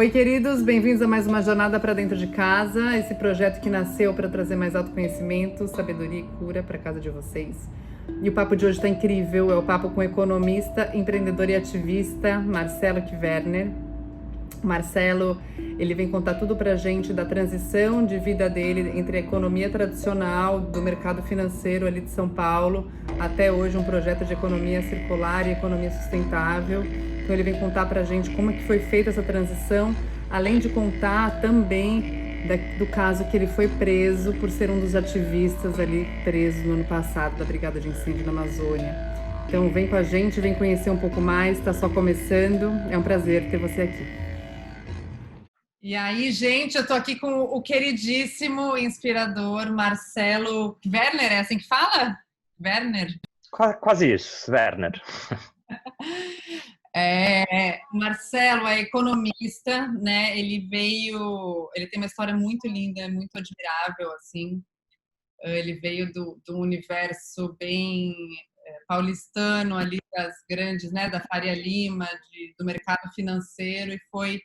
Oi, queridos, bem-vindos a mais uma Jornada para Dentro de Casa, esse projeto que nasceu para trazer mais autoconhecimento, sabedoria e cura para casa de vocês. E o papo de hoje está incrível, é o papo com o economista, empreendedor e ativista Marcelo Kverner. Marcelo, ele vem contar tudo pra gente da transição de vida dele entre a economia tradicional do mercado financeiro ali de São Paulo até hoje um projeto de economia circular e economia sustentável. Então ele vem contar pra gente como é que foi feita essa transição, além de contar também do caso que ele foi preso por ser um dos ativistas ali preso no ano passado da Brigada de Incêndio na Amazônia. Então vem com a gente, vem conhecer um pouco mais, está só começando, é um prazer ter você aqui. E aí, gente, eu tô aqui com o queridíssimo, inspirador Marcelo Kverner, é assim que fala? Werner? Quase isso, Werner. Marcelo é economista, né? Ele tem uma história muito linda, muito admirável, assim. Ele veio do universo bem paulistano ali das grandes, né? Da Faria Lima, do mercado financeiro e foi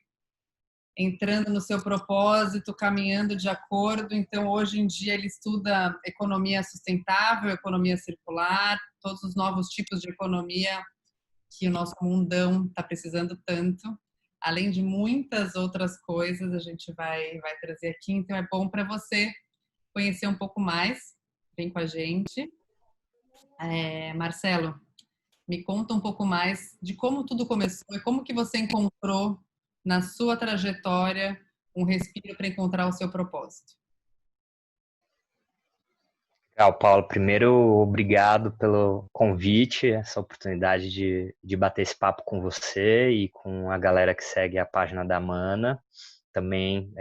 entrando no seu propósito, caminhando de acordo. Então, hoje em dia, ele estuda economia sustentável, economia circular, todos os novos tipos de economia que o nosso mundão está precisando tanto. Além de muitas outras coisas, a gente vai trazer aqui. Então, é bom para você conhecer um pouco mais. Vem com a gente. Marcelo, me conta um pouco mais de como tudo começou e como que você encontrou na sua trajetória um respiro para encontrar o seu propósito. Legal, Paulo. Primeiro, obrigado pelo convite, essa oportunidade de bater esse papo com você e com a galera que segue a página da Mana. Também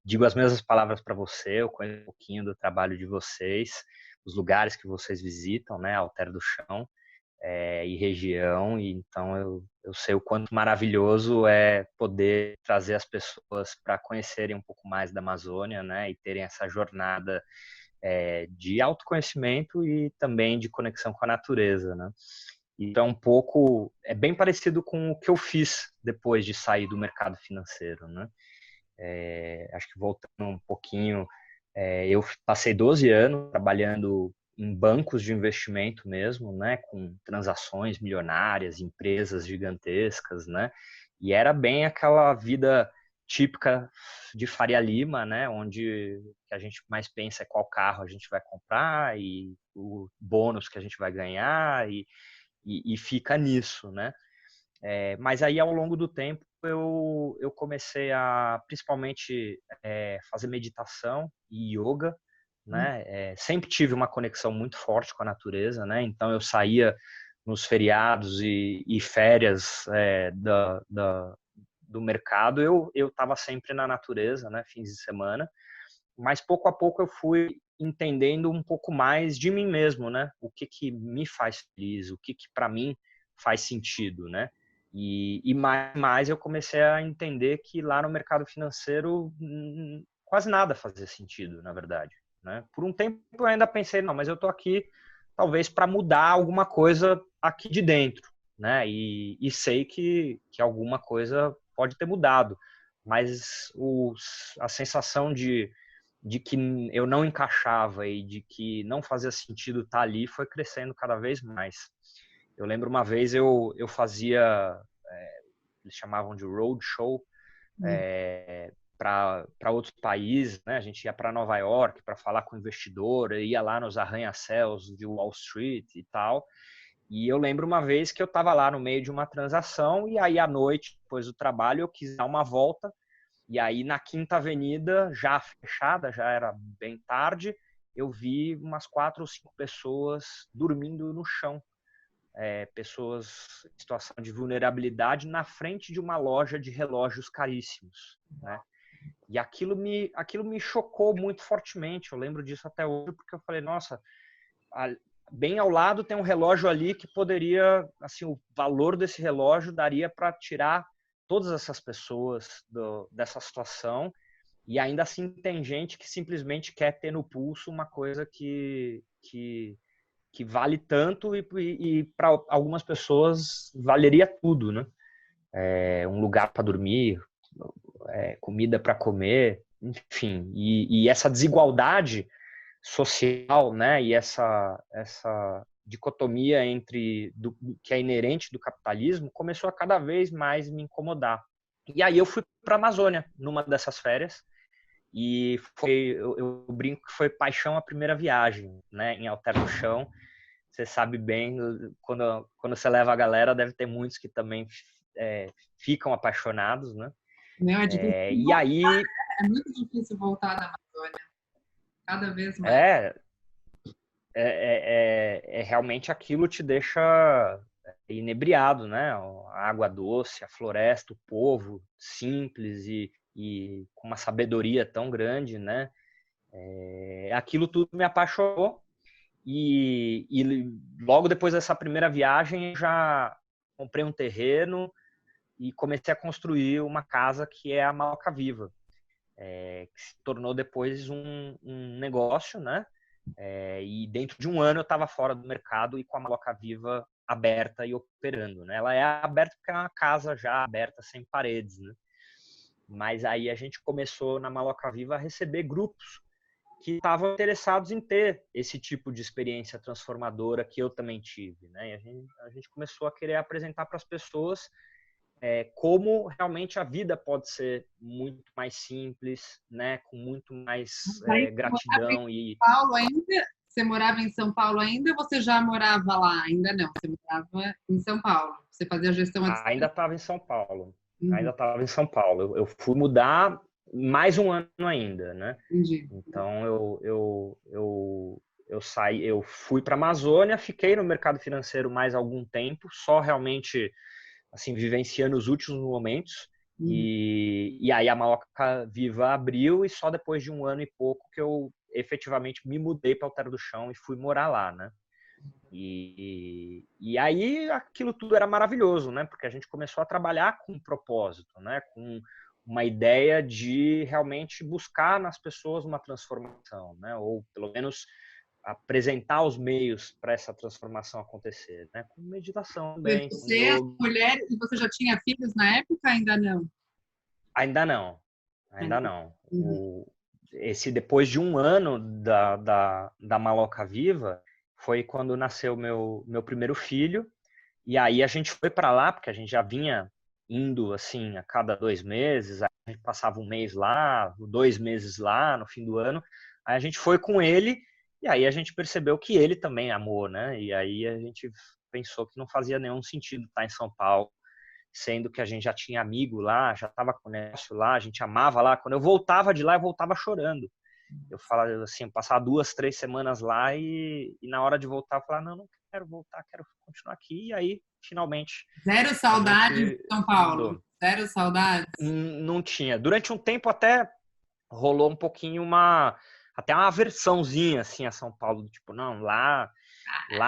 digo as mesmas palavras para você, eu conheço um pouquinho do trabalho de vocês, os lugares que vocês visitam, né, Alter do Chão e região, e então eu sei o quanto maravilhoso é poder trazer as pessoas para conhecerem um pouco mais da Amazônia, né, e terem essa jornada de autoconhecimento e também de conexão com a natureza, né. Então, é bem parecido com o que eu fiz depois de sair do mercado financeiro, né. Acho que voltando um pouquinho, eu passei 12 anos trabalhando em bancos de investimento mesmo, né, com transações milionárias, empresas gigantescas, né, e era bem aquela vida típica de Faria Lima, né, onde a gente mais pensa é qual carro a gente vai comprar e o bônus que a gente vai ganhar e fica nisso, né. Mas aí, ao longo do tempo, eu comecei a, principalmente, fazer meditação e yoga, né? Sempre tive uma conexão muito forte com a natureza, né? Então, eu saía nos feriados e férias do mercado, eu estava sempre na natureza, né? Fins de semana. Mas, pouco a pouco, eu fui entendendo um pouco mais de mim mesmo, né? O que me faz feliz, o que para mim faz sentido, né? E mais eu comecei a entender que lá no mercado financeiro quase nada fazia sentido, na verdade, né? Por um tempo eu ainda pensei, não, mas eu tô aqui talvez para mudar alguma coisa aqui de dentro, né? E sei que alguma coisa pode ter mudado, mas a sensação de que eu não encaixava e de que não fazia sentido estar ali foi crescendo cada vez mais. Eu lembro uma vez eu fazia, eles chamavam de roadshow, para outros países, né? A gente ia para Nova York para falar com o investidor, ia lá nos arranha-céus de Wall Street e tal. E eu lembro uma vez que eu estava lá no meio de uma transação e aí à noite, depois do trabalho, eu quis dar uma volta. E aí na Quinta Avenida, já fechada, já era bem tarde, eu vi umas 4 ou 5 pessoas dormindo no chão. Pessoas em situação de vulnerabilidade na frente de uma loja de relógios caríssimos, né? E aquilo me chocou muito fortemente. Eu lembro disso até hoje, porque eu falei, nossa, bem ao lado tem um relógio ali que poderia, assim, o valor desse relógio daria para tirar todas essas pessoas dessa situação, e ainda assim tem gente que simplesmente quer ter no pulso uma coisa que vale tanto e para algumas pessoas valeria tudo, né? Um lugar para dormir, comida para comer, enfim. E essa desigualdade social, né, e essa dicotomia que é inerente do capitalismo começou a cada vez mais me incomodar. E aí eu fui para a Amazônia numa dessas férias e eu brinco que foi paixão à primeira viagem, né, em Alter do Chão. Você sabe bem, quando você leva a galera, deve ter muitos que também ficam apaixonados, né? Não, é difícil E voltar, aí... é muito difícil voltar da Amazônia, cada vez mais. Realmente aquilo te deixa inebriado, né? A água doce, a floresta, o povo simples e com uma sabedoria tão grande, né? Aquilo tudo me apaixonou e logo depois dessa primeira viagem eu já comprei um terreno e comecei a construir uma casa que é a Maloca Viva, que se tornou depois um negócio, né? E dentro de um ano eu estava fora do mercado e com a Maloca Viva aberta e operando, né? Ela é aberta porque é uma casa já aberta, sem paredes, né? Mas aí a gente começou na Maloca Viva a receber grupos que estavam interessados em ter esse tipo de experiência transformadora que eu também tive, né? E a gente começou a querer apresentar para as pessoas como realmente a vida pode ser muito mais simples, né? Com muito mais gratidão e... Paulo ainda? Você morava em São Paulo ainda ou você já morava lá? Ainda não, você morava em São Paulo. Você fazia a gestão à distância? Ainda estava em São Paulo. Ainda estava em São Paulo. Eu fui mudar mais um ano ainda, né? Entendi. Então eu saí, eu fui para a Amazônia, fiquei no mercado financeiro mais algum tempo, só realmente assim vivenciando os últimos momentos. E aí a Maloca Viva abriu e só depois de um ano e pouco que eu efetivamente me mudei para Alter do Chão e fui morar lá, né? E aí aquilo tudo era maravilhoso, né? Porque a gente começou a trabalhar com um propósito, né? Com uma ideia de realmente buscar nas pessoas uma transformação, né? Ou pelo menos apresentar os meios para essa transformação acontecer, né? Com meditação também. Você, mulher, e você já tinha filhos na época? Ainda não? Ainda não. Ainda não. Depois de um ano da Maloca Viva, foi quando nasceu meu primeiro filho. E aí a gente foi para lá, porque a gente já vinha indo assim a cada 2 meses, a gente passava um mês lá, 2 meses lá no fim do ano. Aí a gente foi com ele e aí a gente percebeu que ele também amou, né? E aí a gente pensou que não fazia nenhum sentido estar em São Paulo, sendo que a gente já tinha amigo lá, já estava com negócio lá, a gente amava lá. Quando eu voltava de lá, eu voltava chorando. Eu falava assim, passar 2, 3 semanas lá e na hora de voltar, eu falava, não quero voltar, quero continuar aqui. E aí, finalmente... Zero saudade de São Paulo? Mudou. Zero saudades? Não tinha. Durante um tempo até rolou um pouquinho até uma aversãozinha assim a São Paulo, tipo, não, lá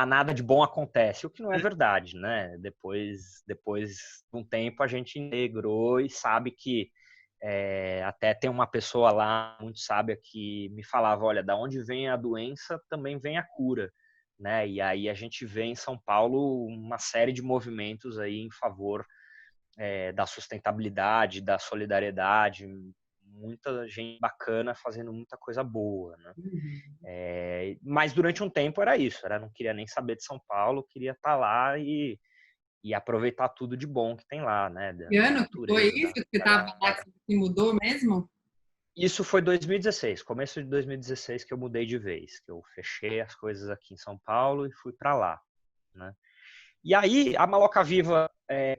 nada de bom acontece, o que não é verdade, né? Depois de um tempo a gente integrou e sabe que até tem uma pessoa lá muito sábia que me falava, olha, da onde vem a doença também vem a cura, né? E aí a gente vê em São Paulo uma série de movimentos aí em favor da sustentabilidade, da solidariedade, muita gente bacana fazendo muita coisa boa, né? Mas durante um tempo era isso, não queria nem saber de São Paulo, queria estar lá e aproveitar tudo de bom que tem lá, né? Que ano que foi isso que você estava lá, que se mudou mesmo? Isso foi 2016, começo de 2016 que eu mudei de vez, que eu fechei as coisas aqui em São Paulo e fui para lá, né? E aí a Maloca Viva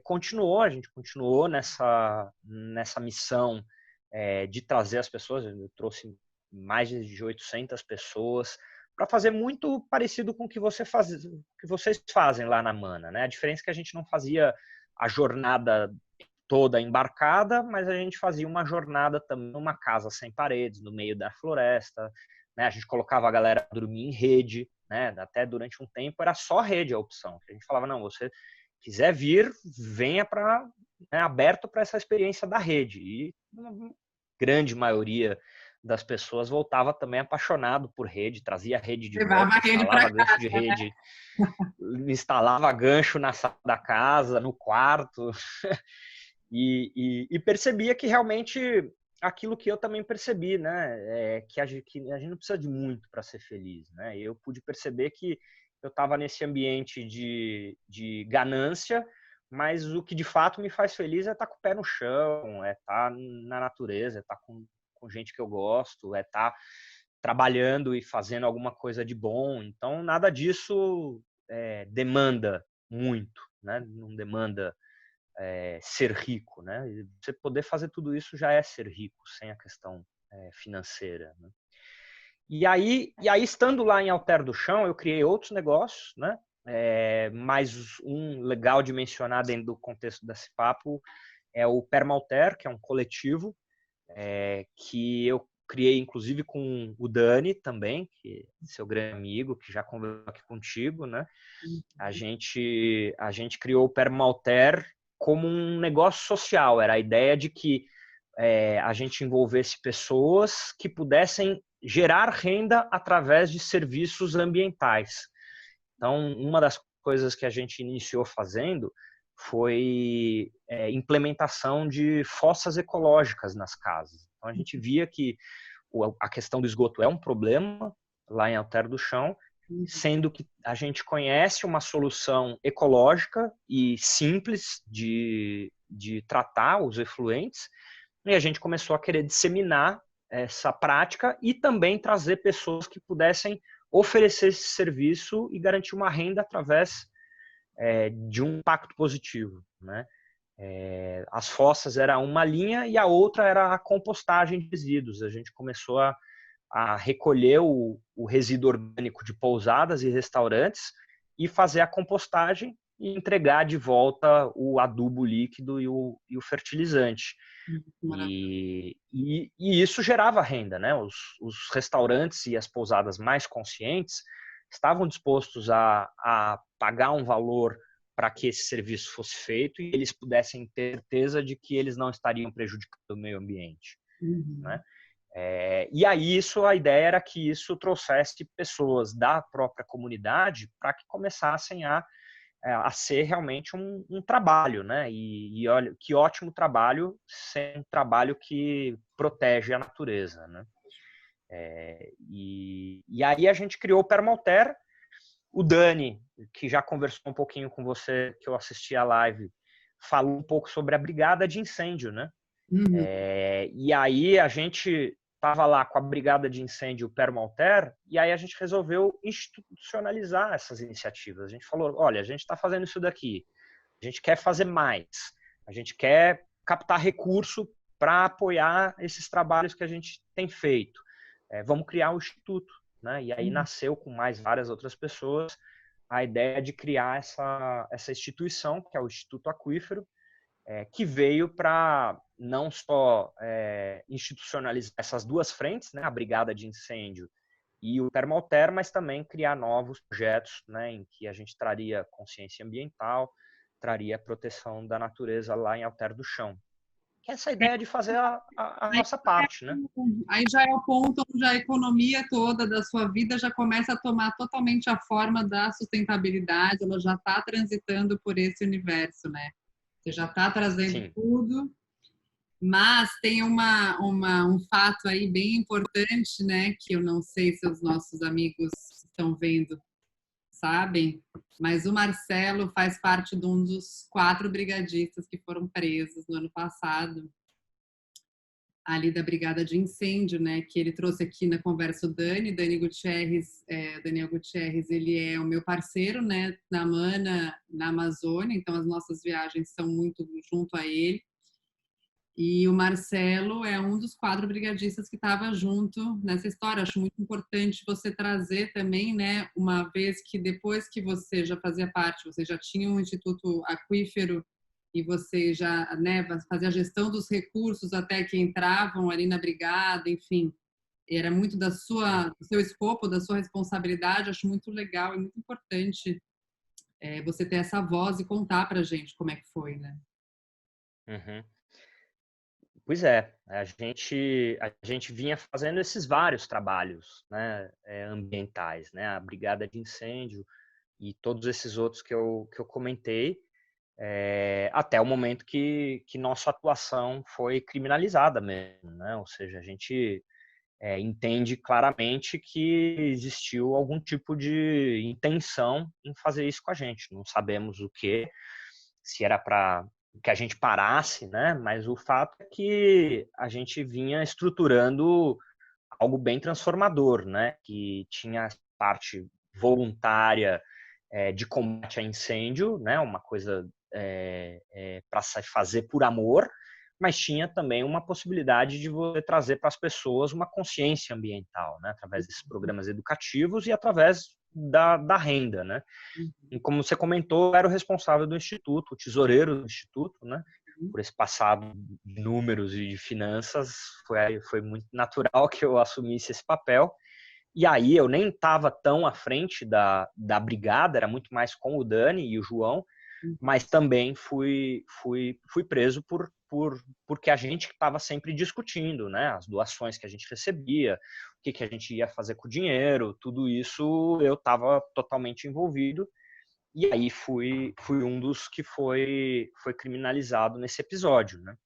continuou, a gente continuou nessa missão de trazer as pessoas, eu trouxe mais de 800 pessoas para fazer muito parecido com o que vocês fazem lá na Mana, né? A diferença é que a gente não fazia a jornada toda embarcada, mas a gente fazia uma jornada também numa casa sem paredes, no meio da floresta, né? A gente colocava a galera a dormir em rede, né? Até durante um tempo era só rede a opção. A gente falava, não, você quiser vir, venha aberto para essa experiência da rede. E uma grande maioria das pessoas voltava também apaixonado por rede, trazia a rede de volta, instalava gancho de rede, instalava gancho na sala da casa, no quarto. E percebia que realmente aquilo que eu também percebi, né, que a gente não precisa de muito para ser feliz, né? Eu pude perceber que eu estava nesse ambiente de ganância, mas o que de fato me faz feliz é estar com o pé no chão, é estar na natureza, é estar com gente que eu gosto, é estar trabalhando e fazendo alguma coisa de bom. Então, nada disso demanda muito, né? Não demanda ser rico, né? Você poder fazer tudo isso já é ser rico, sem a questão financeira, né? E aí, estando lá em Alter do Chão, eu criei outros negócios, né? Mas um legal de mencionar dentro do contexto desse papo é o Permalter, que é um coletivo que eu criei, inclusive, com o Dani também, que é seu grande amigo, que já conversou aqui contigo, né? A gente criou o Permalter como um negócio social. Era a ideia de que a gente envolvesse pessoas que pudessem gerar renda através de serviços ambientais. Então, uma das coisas que a gente iniciou fazendo foi implementação de fossas ecológicas nas casas. Então, a gente via que a questão do esgoto é um problema lá em Alter do Chão, sendo que a gente conhece uma solução ecológica e simples de tratar os efluentes, e a gente começou a querer disseminar essa prática e também trazer pessoas que pudessem oferecer esse serviço e garantir uma renda através de um impacto positivo, né? As fossas era uma linha e a outra era a compostagem de resíduos. A gente começou a recolher o resíduo orgânico de pousadas e restaurantes e fazer a compostagem e entregar de volta o adubo líquido e o fertilizante. E isso gerava renda, né? Os restaurantes e as pousadas mais conscientes estavam dispostos a pagar um valor para que esse serviço fosse feito e eles pudessem ter certeza de que eles não estariam prejudicando o meio ambiente, né? E aí a ideia era que isso trouxesse pessoas da própria comunidade para que começassem a ser realmente um trabalho, né? E olha que ótimo trabalho, sem um trabalho que protege a natureza, né? E aí a gente criou o Permalter. O Dani, que já conversou um pouquinho com você, que eu assisti a live, falou um pouco sobre a brigada de incêndio, né? E aí a gente estava lá com a brigada de incêndio Permalter, e aí a gente resolveu institucionalizar essas iniciativas. A gente falou, olha, a gente está fazendo isso daqui, a gente quer fazer mais, a gente quer captar recurso para apoiar esses trabalhos que a gente tem feito. Vamos criar um instituto, né? E aí nasceu com mais várias outras pessoas a ideia de criar essa instituição, que é o Instituto Aquífero, que veio para não só institucionalizar essas duas frentes, né, a brigada de incêndio e o Permalter, mas também criar novos projetos, né, em que a gente traria consciência ambiental, traria proteção da natureza lá em Alter do Chão. Que é essa ideia de fazer a nossa parte, né? Aí já é o ponto onde a economia toda da sua vida já começa a tomar totalmente a forma da sustentabilidade, ela já está transitando por esse universo, né? Você já está trazendo Sim. tudo, mas tem um fato aí bem importante, né? Que eu não sei se os nossos amigos estão vendo, sabem, mas o Marcelo faz parte de um dos 4 brigadistas que foram presos no ano passado, ali da Brigada de Incêndio, né? Que ele trouxe aqui na conversa o Daniel Gutierrez, ele é o meu parceiro, né? Na Mana, na Amazônia, então as nossas viagens são muito junto a ele. E o Marcelo é um dos 4 brigadistas que estava junto nessa história. Acho muito importante você trazer também, né? Uma vez que depois que você já fazia parte, você já tinha um Instituto Aquífero e você já, né, fazia a gestão dos recursos até que entravam ali na brigada, enfim, era muito do seu escopo, da sua responsabilidade. Acho muito legal e muito importante você ter essa voz e contar para a gente como é que foi, né? Uhum. Pois é, a gente vinha fazendo esses vários trabalhos, né, ambientais, né, a brigada de incêndio e todos esses outros que eu comentei, até o momento que nossa atuação foi criminalizada mesmo, né? Ou seja, a gente entende claramente que existiu algum tipo de intenção em fazer isso com a gente. Não sabemos o que, se era para que a gente parasse, né? Mas o fato é que a gente vinha estruturando algo bem transformador, né? Que tinha a parte voluntária de combate a incêndio, né? Uma coisa para se fazer por amor, mas tinha também uma possibilidade de você trazer para as pessoas uma consciência ambiental, né? Através desses programas educativos e através da renda, né? E como você comentou, eu era o responsável do instituto, o tesoureiro do instituto, né? Por esse passado de números e de finanças, foi muito natural que eu assumisse esse papel. E aí eu nem estava tão à frente da brigada, era muito mais com o Dani e o João, mas também fui preso porque a gente estava sempre discutindo, né? As doações que a gente recebia, o que a gente ia fazer com o dinheiro, tudo isso eu estava totalmente envolvido. E aí fui um dos que foi criminalizado nesse episódio, né?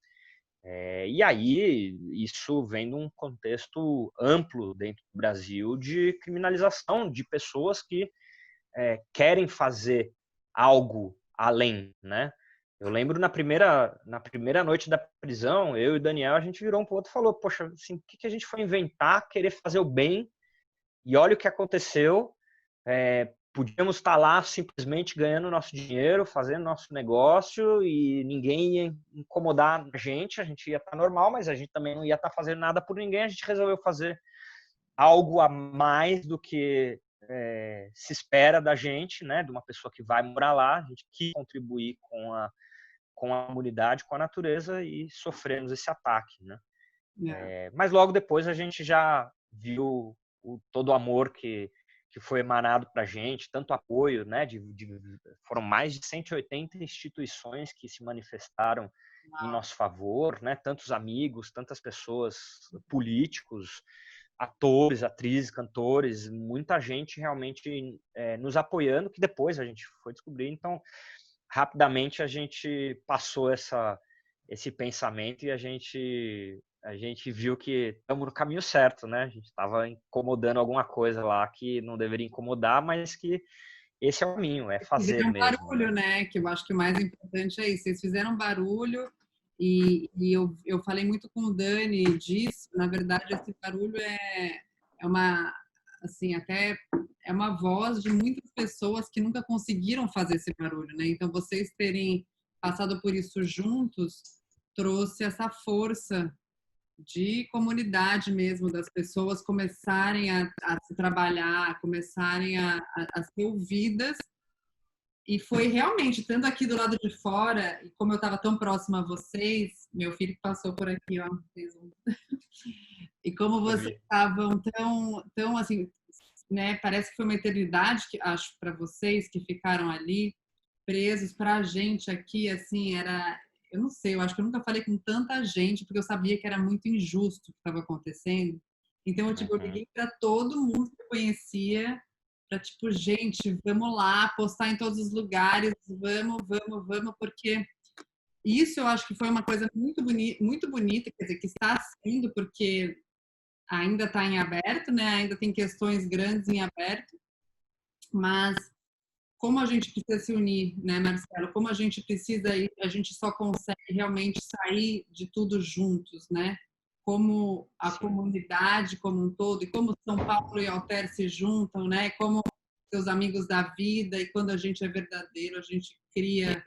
E aí isso vem de um contexto amplo dentro do Brasil de criminalização de pessoas que querem fazer algo além, né? Eu lembro na primeira noite da prisão, eu e o Daniel, a gente virou um pro outro e falou, poxa, assim, o que a gente foi inventar, querer fazer o bem, e olha o que aconteceu, podíamos estar lá simplesmente ganhando nosso dinheiro, fazendo nosso negócio e ninguém ia incomodar a gente ia estar normal, mas a gente também não ia estar fazendo nada por ninguém, a gente resolveu fazer algo a mais do que se espera da gente, né, de uma pessoa que vai morar lá, a gente quis contribuir com a comunidade, com a natureza e sofremos esse ataque, né? Mas logo depois a gente já viu todo o amor que foi emanado para a gente, tanto apoio, né? Foram mais de 180 instituições que se manifestaram em nosso favor, né? Tantos amigos, tantas pessoas, políticos, atores, atrizes, cantores, muita gente realmente nos apoiando, que depois a gente foi descobrir. Então, rapidamente a gente passou esse pensamento e a gente viu que estamos no caminho certo, né? A gente estava incomodando alguma coisa lá que não deveria incomodar, mas que esse é o caminho, é fazer fizeram mesmo. Barulho, né? Que eu acho que o mais importante é isso. Vocês fizeram barulho e eu falei muito com o Dani disso. Na verdade, esse barulho é uma, assim, até é uma voz de muitas pessoas que nunca conseguiram fazer esse barulho, né? Então, vocês terem passado por isso juntos trouxe essa força de comunidade mesmo, das pessoas começarem a se trabalhar, começarem a ser ouvidas. E foi realmente, estando aqui do lado de fora, e como eu estava tão próxima a vocês, meu filho passou por aqui, ó, e como vocês estavam tão assim, né, parece que foi uma eternidade, que acho, para vocês que ficaram ali presos, para a gente aqui, assim, eu não sei, eu acho que eu nunca falei com tanta gente, porque eu sabia que era muito injusto o que estava acontecendo. Então, eu liguei para todo mundo que eu conhecia, para, tipo, gente, vamos lá, postar em todos os lugares, vamos, porque isso eu acho que foi uma coisa muito bonita, quer dizer, que está sendo, porque ainda está em aberto, né? Ainda tem questões grandes em aberto, mas como a gente precisa se unir, né, Marcelo? Como a gente só consegue realmente sair de tudo juntos, né? Como a comunidade como um todo, e como São Paulo e Alter se juntam, né? Como seus amigos da vida, e quando a gente é verdadeiro, a gente cria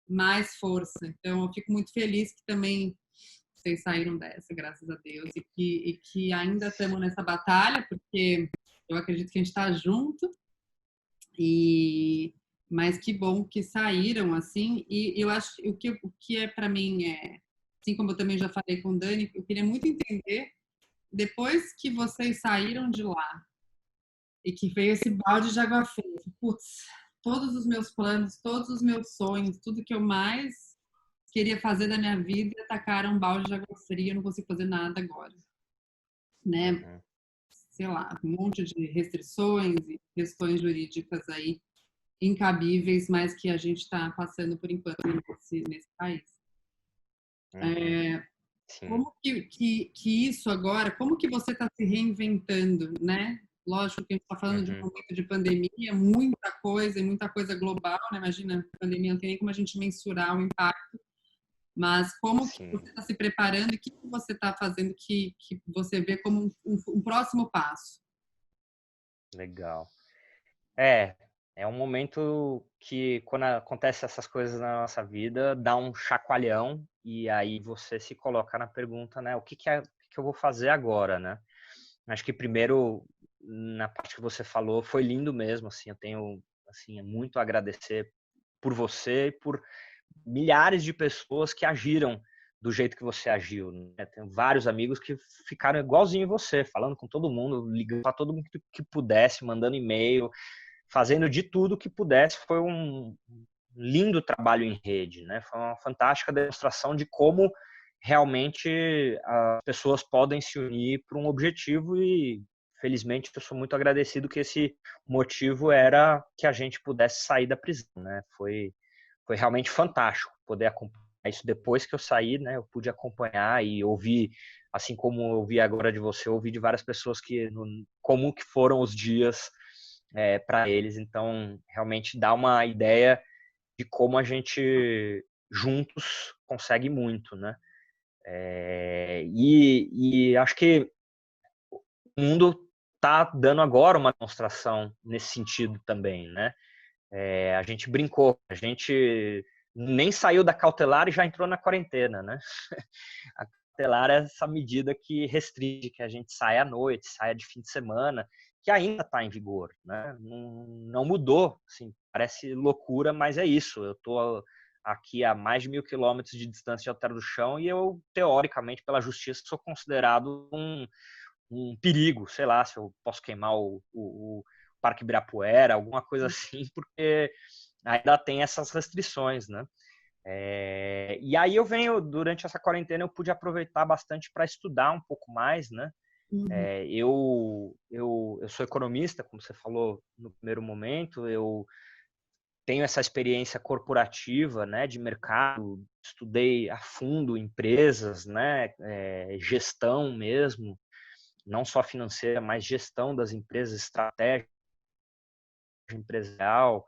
mais força. Então, eu fico muito feliz que também vocês saíram dessa, graças a Deus, e que ainda estamos nessa batalha, porque eu acredito que a gente está junto. Mas que bom que saíram assim. E eu acho que o que é para mim assim como eu também já falei com o Dani, eu queria muito entender depois que vocês saíram de lá e que veio esse balde de água fria. Putz, todos os meus planos, todos os meus sonhos, tudo que eu mais queria fazer da minha vida, tacaram um balde de água fria, eu não consigo fazer nada agora, né? Sei lá, um monte de restrições e questões jurídicas aí incabíveis, mas que a gente está passando por enquanto nesse país. Uhum. Sim. Como que isso agora, como que você está se reinventando, né? Lógico que a gente está falando de um Uhum. momento de pandemia, e muita coisa global, né? Imagina, a pandemia não tem nem como a gente mensurar o impacto, mas como que você Sim. está se preparando e o que você está fazendo que você vê como um próximo passo? Legal. É, é um momento que quando acontece essas coisas na nossa vida, dá um chacoalhão e aí você se coloca na pergunta, né? O que eu vou fazer agora, né? Acho que primeiro, na parte que você falou, foi lindo mesmo, assim, eu tenho, assim, muito a agradecer por você e por milhares de pessoas que agiram do jeito que você agiu, né? Tenho vários amigos que ficaram igualzinho você, falando com todo mundo, ligando para todo mundo que pudesse, mandando e-mail, fazendo de tudo que pudesse. Foi um lindo trabalho em rede, né? Foi uma fantástica demonstração de como realmente as pessoas podem se unir para um objetivo e felizmente eu sou muito agradecido que esse motivo era que a gente pudesse sair da prisão, né? Foi realmente fantástico poder acompanhar isso depois que eu saí, né? Eu pude acompanhar e ouvir, assim como eu ouvi agora de você, eu ouvi de várias pessoas como que foram os dias para eles. Então, realmente dá uma ideia de como a gente juntos consegue muito, né? E acho que o mundo está dando agora uma demonstração nesse sentido também, né? A gente brincou, a gente nem saiu da cautelar e já entrou na quarentena, né? A cautelar é essa medida que restringe que a gente saia à noite, saia de fim de semana, que ainda está em vigor, né? Não mudou, assim, parece loucura, mas é isso. Eu estou aqui a mais de 1.000 quilômetros de distância de Alter do Chão e eu, teoricamente, pela justiça, sou considerado um perigo, sei lá, se eu posso queimar o Parque Ibirapuera, alguma coisa assim, porque ainda tem essas restrições, né? E aí durante essa quarentena, eu pude aproveitar bastante para estudar um pouco mais, né? Uhum. Eu sou economista, como você falou no primeiro momento, eu tenho essa experiência corporativa, né, de mercado, estudei a fundo empresas, né, gestão mesmo, não só financeira, mas gestão das empresas, estratégia empresarial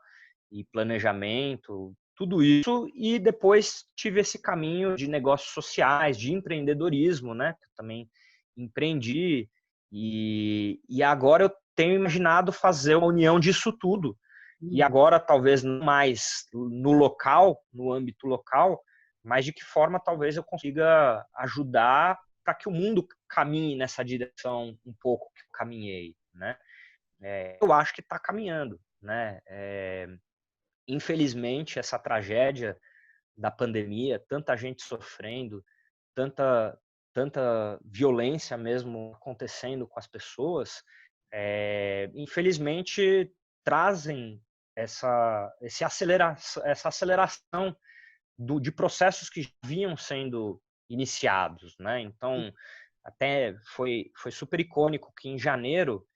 e planejamento, tudo isso, e depois tive esse caminho de negócios sociais, de empreendedorismo, né? Eu também empreendi e agora eu tenho imaginado fazer a união disso tudo. E agora talvez não mais no local, no âmbito local, mas de que forma talvez eu consiga ajudar para que o mundo caminhe nessa direção um pouco que eu caminhei, né? Eu acho que está caminhando, né? Infelizmente, essa tragédia da pandemia, tanta gente sofrendo, tanta, tanta violência mesmo acontecendo com as pessoas, infelizmente trazem essa aceleração de processos que vinham sendo iniciados, né? Então, até foi super icônico que em janeiro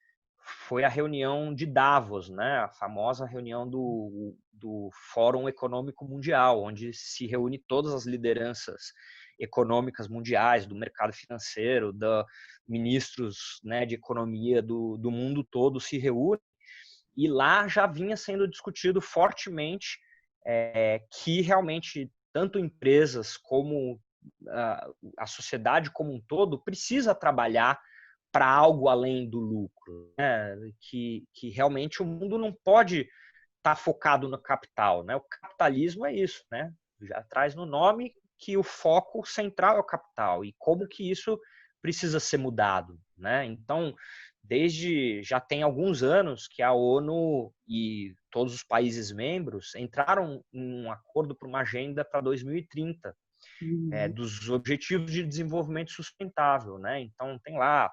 foi a reunião de Davos, né? A famosa reunião do Fórum Econômico Mundial, onde se reúne todas as lideranças econômicas mundiais, do mercado financeiro, ministros, né, de economia do mundo todo se reúnem, e lá já vinha sendo discutido fortemente que realmente tanto empresas como a sociedade como um todo precisa trabalhar para algo além do lucro, né? Que realmente o mundo não pode estar focado no capital, né? O capitalismo é isso, né? Já traz no nome que o foco central é o capital e como que isso precisa ser mudado, né? Então, já tem alguns anos que a ONU e todos os países membros entraram em um acordo para uma agenda para 2030, dos Objetivos de Desenvolvimento Sustentável, né? Então, tem lá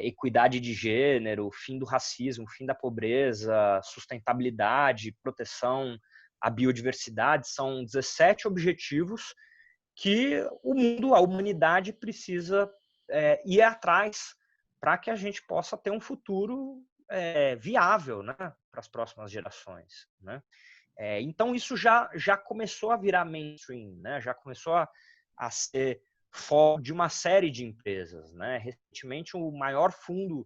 equidade de gênero, fim do racismo, fim da pobreza, sustentabilidade, proteção à biodiversidade, são 17 objetivos que o mundo, a humanidade precisa ir atrás para que a gente possa ter um futuro viável, né, para as próximas gerações, né? Então isso já começou a virar mainstream, né? Já começou a ser foco de uma série de empresas, né? Recentemente, o maior fundo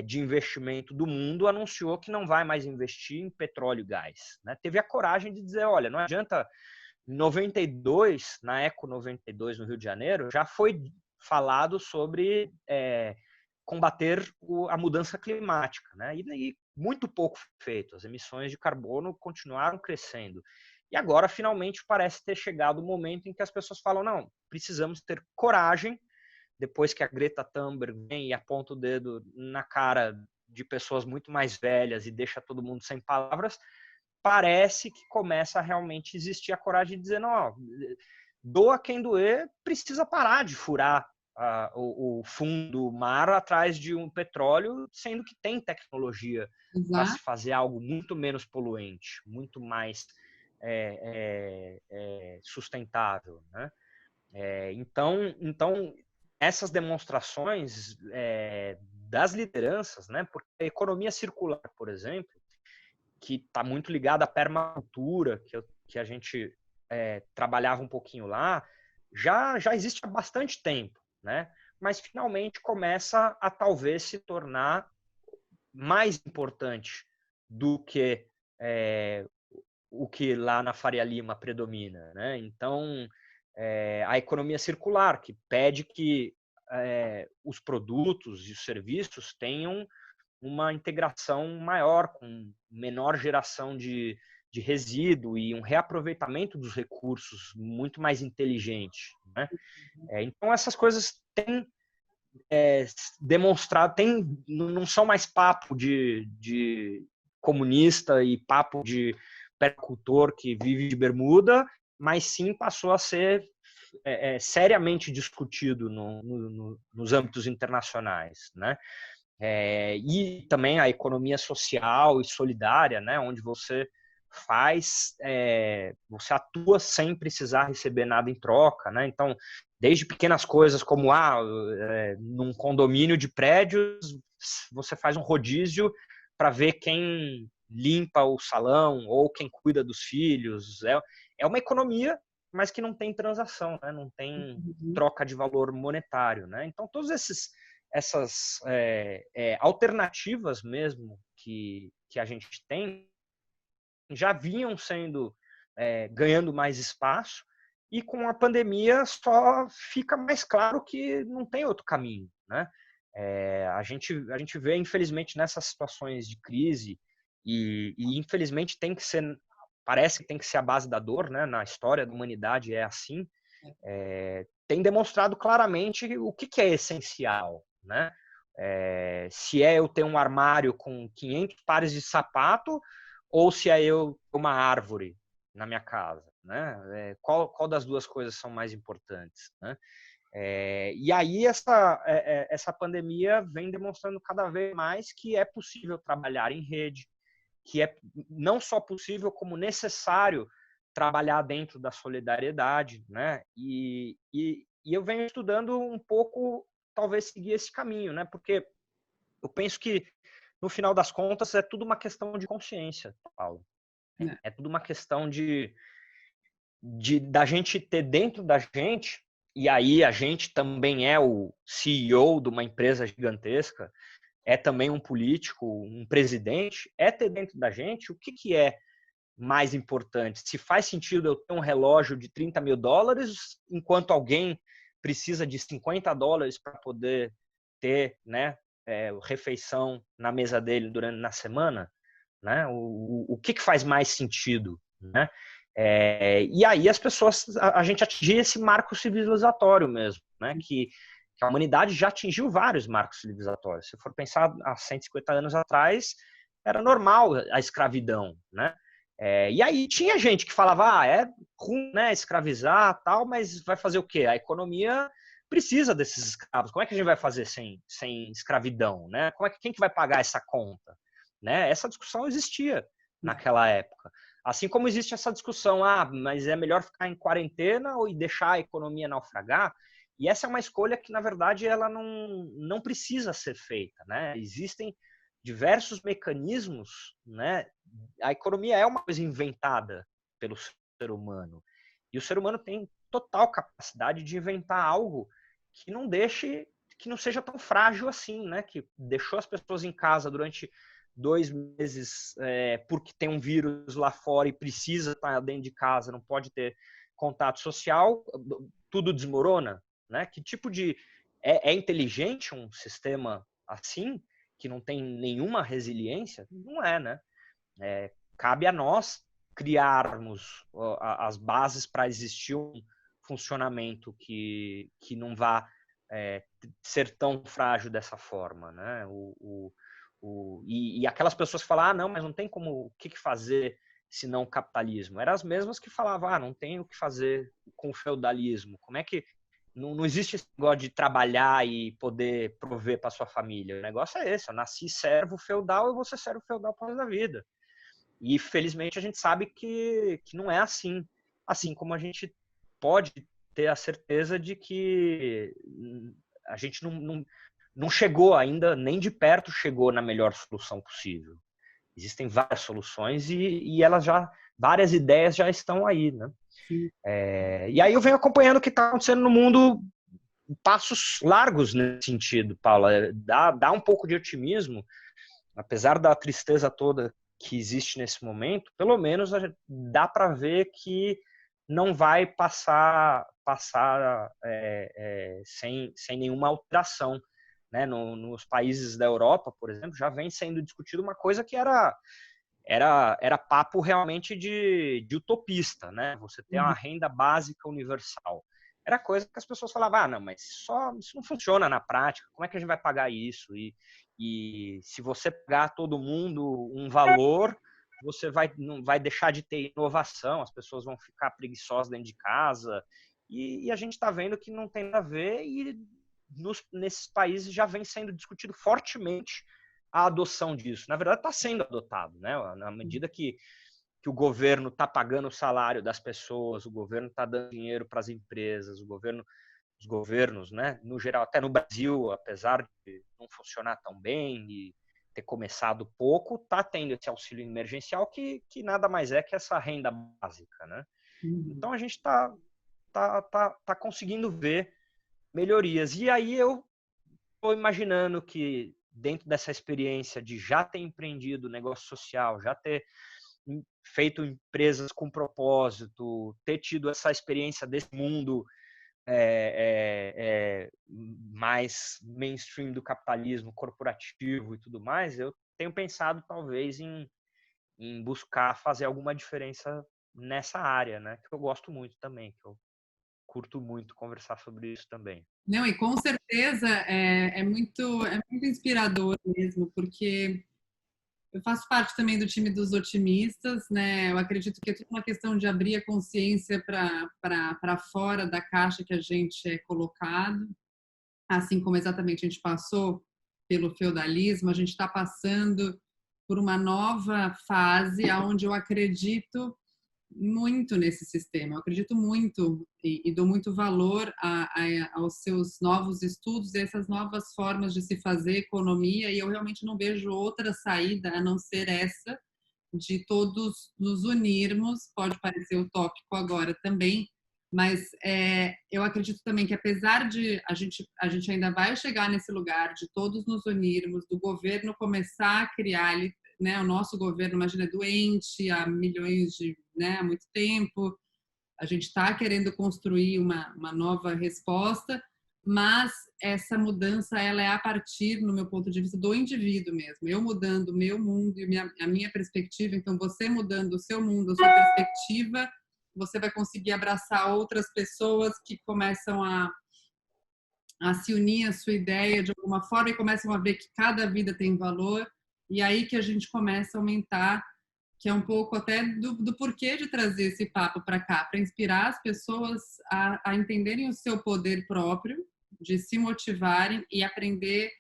de investimento do mundo anunciou que não vai mais investir em petróleo e gás, né? Teve a coragem de dizer, olha, não adianta. Em 92, na Eco 92 no Rio de Janeiro, já foi falado sobre combater a mudança climática, né? E muito pouco feito. As emissões de carbono continuaram crescendo. E agora, finalmente, parece ter chegado o momento em que as pessoas falam, não, precisamos ter coragem, depois que a Greta Thunberg vem e aponta o dedo na cara de pessoas muito mais velhas e deixa todo mundo sem palavras, parece que começa a realmente existir a coragem de dizer, não, doa quem doer, precisa parar de furar o fundo do mar atrás de um petróleo, sendo que tem tecnologia para se fazer algo muito menos poluente, muito mais sustentável, né? Então, essas demonstrações das lideranças, né? Porque a economia circular, por exemplo, que está muito ligada à permacultura, que a gente trabalhava um pouquinho lá, já existe há bastante tempo, né? Mas finalmente começa a talvez se tornar mais importante do que o que lá na Faria Lima predomina, né? Então, a economia circular, que pede que os produtos e os serviços tenham uma integração maior, com menor geração de resíduo e um reaproveitamento dos recursos muito mais inteligente, né? Então, essas coisas têm demonstrado, não são mais papo de comunista e papo de permacultor que vive de bermuda, mas sim passou a ser seriamente discutido nos âmbitos internacionais, né? E também a economia social e solidária, né, onde você você atua sem precisar receber nada em troca, né? Então, desde pequenas coisas como num condomínio de prédios, você faz um rodízio para ver quem limpa o salão ou quem cuida dos filhos. É uma economia, mas que não tem transação, né? Não tem troca de valor monetário, né? Então, todos essas alternativas mesmo que a gente tem já vinham sendo ganhando mais espaço, e com a pandemia só fica mais claro que não tem outro caminho, né? A gente vê, infelizmente, nessas situações de crise, e infelizmente parece que tem que ser a base da dor, né? Na história da humanidade é assim, tem demonstrado claramente o que é essencial, né? Se eu ter um armário com 500 pares de sapato ou se eu ter uma árvore na minha casa, né? Qual das duas coisas são mais importantes, né? E aí essa pandemia vem demonstrando cada vez mais que é possível trabalhar em rede, que é não só possível, como necessário trabalhar dentro da solidariedade, né? E eu venho estudando um pouco, talvez seguir esse caminho, né? Porque eu penso que no final das contas é tudo uma questão de consciência, Paulo. É tudo uma questão da gente ter dentro da gente, e aí a gente também é o CEO de uma empresa gigantesca, é também um político, um presidente, ter dentro da gente o que é mais importante. Se faz sentido eu ter um relógio de $30 mil, enquanto alguém precisa de $50 para poder ter, né, refeição na mesa dele na semana, né? O que faz mais sentido, né? E aí as pessoas, a gente atingir esse marco civilizatório mesmo, né? Que a humanidade já atingiu vários marcos civilizatórios. Se for pensar há 150 anos atrás, era normal a escravidão, né? E aí tinha gente que falava, é ruim, né, escravizar, tal, mas vai fazer o quê? A economia precisa desses escravos. Como é que a gente vai fazer sem escravidão, né? Quem que vai pagar essa conta? Né? Essa discussão existia naquela época. Assim como existe essa discussão, mas é melhor ficar em quarentena ou deixar a economia naufragar? E essa é uma escolha que, na verdade, ela não precisa ser feita, né? Existem diversos mecanismos, né? A economia é uma coisa inventada pelo ser humano. E o ser humano tem total capacidade de inventar algo que não deixe, que não seja tão frágil assim, né? Que deixou as pessoas em casa durante 2 meses porque tem um vírus lá fora e precisa estar dentro de casa, não pode ter contato social, tudo desmorona, né? Que tipo de... É inteligente um sistema assim, que não tem nenhuma resiliência? Não é, né? Cabe a nós criarmos as bases para existir um funcionamento que não vá ser tão frágil dessa forma, né? E aquelas pessoas que falam, não, mas não tem como, o que fazer se não o capitalismo? Eram as mesmas que falavam, não tem o que fazer com o feudalismo. Como é que não existe esse negócio de trabalhar e poder prover para sua família? O negócio é esse, eu nasci servo feudal e vou ser servo feudal por resto da vida. E felizmente a gente sabe que não é assim. Assim como a gente pode ter a certeza de que a gente não chegou ainda, nem de perto chegou na melhor solução possível. Existem várias soluções e elas já, várias ideias já estão aí, né? E aí eu venho acompanhando o que está acontecendo no mundo, passos largos nesse sentido, Paula. Dá um pouco de otimismo, apesar da tristeza toda que existe nesse momento, pelo menos dá para ver que não vai passar sem nenhuma alteração, né? Nos países da Europa, por exemplo, já vem sendo discutido uma coisa que era papo realmente de utopista, né? Você ter uma renda básica universal. Era coisa que as pessoas falavam, não, mas isso não funciona na prática, como é que a gente vai pagar isso? E se você pagar todo mundo um valor, você não vai deixar de ter inovação, as pessoas vão ficar preguiçosas dentro de casa, e a gente está vendo que não tem nada a ver, e nesses países já vem sendo discutido fortemente a adoção disso. Na verdade, está sendo adotado, né? Na medida que o governo está pagando o salário das pessoas, o governo está dando dinheiro para as empresas, os governos, né? No geral, até no Brasil, apesar de não funcionar tão bem e ter começado pouco, está tendo esse auxílio emergencial que nada mais é que essa renda básica, né? Então a gente está conseguindo ver melhorias. E aí eu estou imaginando que dentro dessa experiência de já ter empreendido negócio social, já ter feito empresas com propósito, ter tido essa experiência desse mundo mais mainstream do capitalismo corporativo e tudo mais, eu tenho pensado talvez em buscar fazer alguma diferença nessa área, né? Que eu gosto muito também, que eu curto muito conversar sobre isso também. Não, e com certeza é muito inspirador mesmo, porque eu faço parte também do time dos otimistas, né? Eu acredito que é tudo uma questão de abrir a consciência para fora da caixa que a gente é colocado, assim como exatamente a gente passou pelo feudalismo, a gente está passando por uma nova fase onde eu acredito muito nesse sistema. Eu acredito muito e dou muito valor aos seus novos estudos e essas novas formas de se fazer economia, e eu realmente não vejo outra saída a não ser essa de todos nos unirmos. Pode parecer utópico agora também, mas eu acredito também que apesar de a gente ainda vai chegar nesse lugar de todos nos unirmos, do governo começar a criar, né, o nosso governo, imagina, é doente há milhões há muito tempo, a gente está querendo construir uma nova resposta, mas essa mudança ela é a partir, no meu ponto de vista, do indivíduo mesmo. Eu mudando o meu mundo e a minha perspectiva, então você mudando o seu mundo, a sua perspectiva, você vai conseguir abraçar outras pessoas que começam a se unir à sua ideia de alguma forma e começam a ver que cada vida tem valor, e aí que a gente começa a aumentar, que é um pouco até do porquê de trazer esse papo para cá, para inspirar as pessoas a entenderem o seu poder próprio, de se motivarem e aprender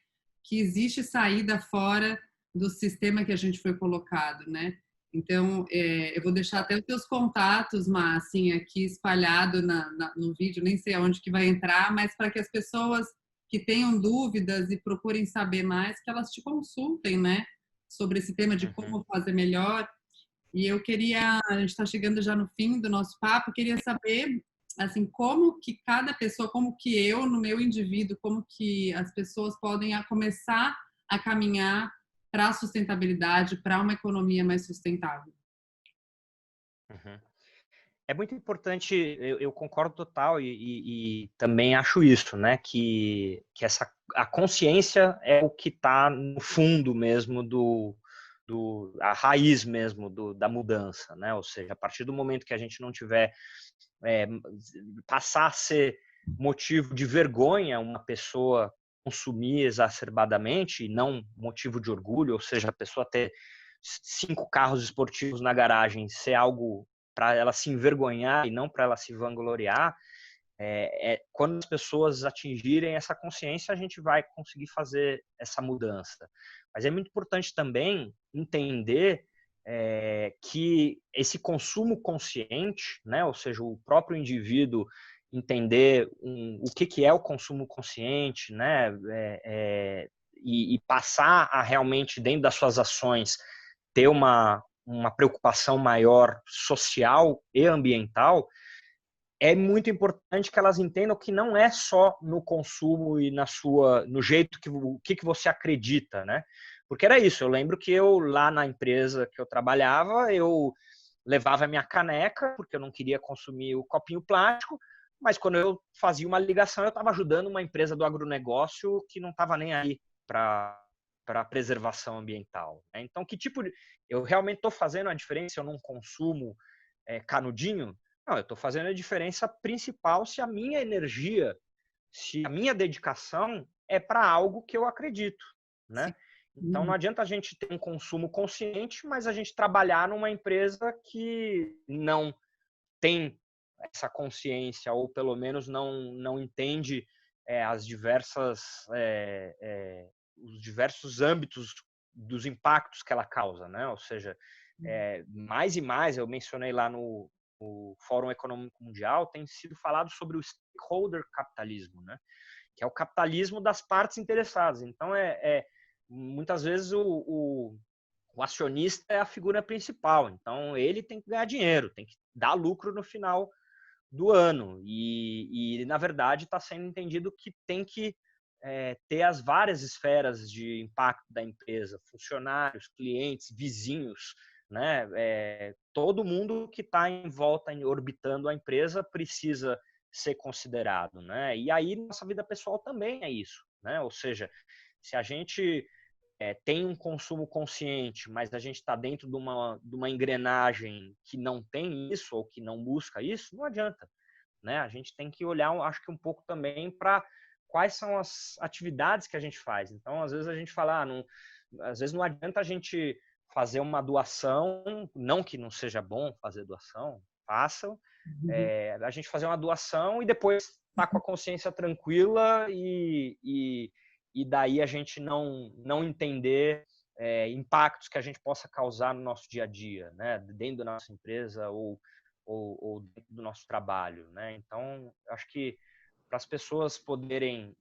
que existe saída fora do sistema que a gente foi colocado, né? Então, eu vou deixar até os teus contatos, mas assim, aqui espalhado no vídeo, nem sei aonde que vai entrar, mas para que as pessoas que tenham dúvidas e procurem saber mais, que elas te consultem, né? Sobre esse tema de como fazer melhor. E eu queria, a gente está chegando já no fim do nosso papo, queria saber, assim, como que cada pessoa, como que eu, no meu indivíduo, como que as pessoas podem começar a caminhar para a sustentabilidade, para uma economia mais sustentável. Uhum. É muito importante, eu concordo total e também acho isso, né? Que a consciência é o que está no fundo mesmo a raiz mesmo da mudança, né? Ou seja, a partir do momento que a gente não tiver passar a ser motivo de vergonha uma pessoa consumir exacerbadamente e não motivo de orgulho, ou seja, a pessoa ter 5 carros esportivos na garagem ser algo para ela se envergonhar e não para ela se vangloriar, quando as pessoas atingirem essa consciência, a gente vai conseguir fazer essa mudança. Mas é muito importante também entender que esse consumo consciente, né, ou seja, o próprio indivíduo entender o que é o consumo consciente, né, e passar a realmente, dentro das suas ações, ter uma preocupação maior social e ambiental, é muito importante que elas entendam que não é só no consumo e no jeito que você acredita, né? Porque era isso, eu lembro que eu lá na empresa que eu trabalhava, eu levava a minha caneca, porque eu não queria consumir o copinho plástico, mas quando eu fazia uma ligação, eu estava ajudando uma empresa do agronegócio que não estava nem aí para a preservação ambiental. Então, eu realmente estou fazendo a diferença, eu não consumo canudinho? Não, eu estou fazendo a diferença principal se a minha energia, se a minha dedicação é para algo que eu acredito, né? Então não adianta a gente ter um consumo consciente, mas a gente trabalhar numa empresa que não tem essa consciência ou pelo menos não entende os diversos âmbitos dos impactos que ela causa, né? Ou seja, mais e mais, eu mencionei lá no Fórum Econômico Mundial, tem sido falado sobre o stakeholder capitalismo, né? Que é o capitalismo das partes interessadas. Então, muitas vezes o acionista é a figura principal. Então, ele tem que ganhar dinheiro, tem que dar lucro no final do ano. E na verdade, está sendo entendido que tem que ter as várias esferas de impacto da empresa, funcionários, clientes, vizinhos, né? Todo mundo que está em volta, orbitando a empresa, precisa ser considerado, né? E aí nossa vida pessoal também é isso, né? Ou seja, se a gente tem um consumo consciente, mas a gente está dentro de uma engrenagem que não tem isso ou que não busca isso, não adianta, né? A gente tem que olhar, acho que um pouco também para quais são as atividades que a gente faz. Então, às vezes a gente fala, às vezes não adianta a gente fazer uma doação, não que não seja bom fazer doação, façam, a gente fazer uma doação e depois tá com a consciência tranquila e daí a gente não entender impactos que a gente possa causar no nosso dia a dia, né? Dentro da nossa empresa ou dentro do nosso trabalho, né? Então, acho que para as pessoas poderem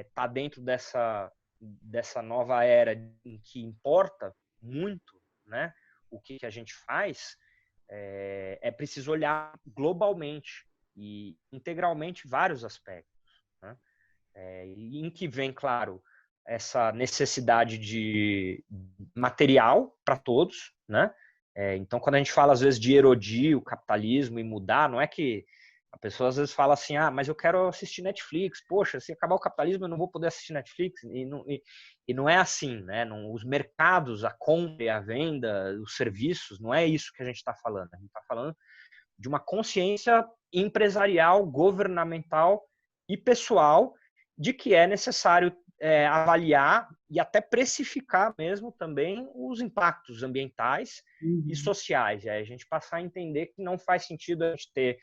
estar dentro dessa nova era em que importa muito, né, o que a gente faz, é preciso olhar globalmente e integralmente vários aspectos, né? Em que vem, claro, essa necessidade de material para todos, né? Então, quando a gente fala, às vezes, de erodir o capitalismo e mudar, não é que a pessoa, às vezes, fala assim, mas eu quero assistir Netflix. Poxa, se acabar o capitalismo, eu não vou poder assistir Netflix. E não é assim, né? Os mercados, a compra e a venda, os serviços, não é isso que a gente está falando. A gente está falando de uma consciência empresarial, governamental e pessoal de que é necessário avaliar e até precificar mesmo também os impactos ambientais e sociais. A gente passar a entender que não faz sentido a gente ter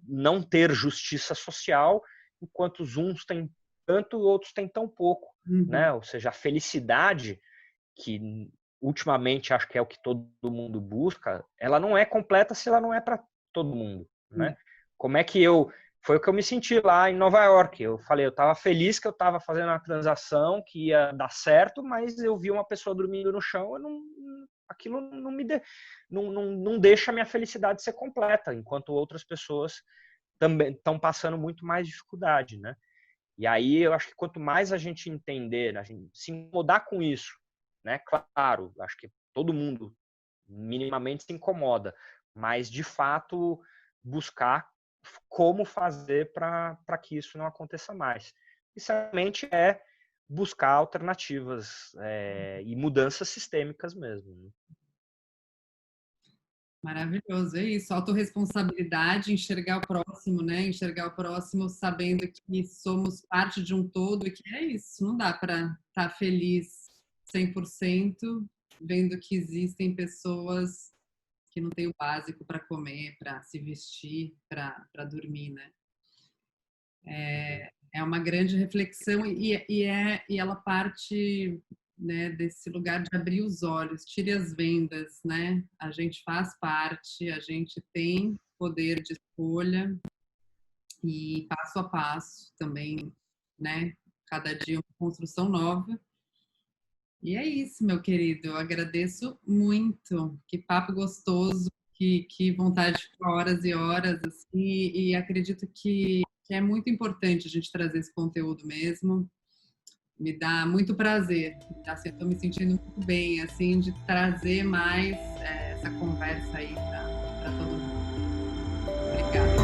não ter justiça social, enquanto uns têm tanto, outros têm tão pouco, né? Ou seja, a felicidade, que ultimamente acho que é o que todo mundo busca, ela não é completa se ela não é para todo mundo, né? Como é que eu foi o que eu me senti lá em Nova York. Eu falei, eu estava feliz que eu estava fazendo uma transação que ia dar certo, mas eu vi uma pessoa dormindo no chão, aquilo não deixa a minha felicidade ser completa, enquanto outras pessoas também estão passando muito mais dificuldade, né? E aí eu acho que quanto mais a gente entender, a gente se incomodar com isso, né? Claro, acho que todo mundo minimamente se incomoda, mas de fato buscar como fazer para que isso não aconteça mais. E certamente é buscar alternativas e mudanças sistêmicas mesmo, né? Maravilhoso, é isso. Autorresponsabilidade, enxergar o próximo, né? Enxergar o próximo sabendo que somos parte de um todo e que é isso. Não dá para estar feliz 100% vendo que existem pessoas que não têm o básico para comer, para se vestir, para dormir, né? É uma grande reflexão e ela parte, né, desse lugar de abrir os olhos, tire as vendas, né? A gente faz parte, a gente tem poder de escolha e passo a passo também, né? Cada dia uma construção nova. E é isso, meu querido. Eu agradeço muito. Que papo gostoso, que vontade de ficar horas e horas, assim, e acredito que é muito importante a gente trazer esse conteúdo mesmo. Me dá muito prazer. Assim, estou me sentindo muito bem, assim, de trazer mais essa conversa aí para todo mundo. Obrigada.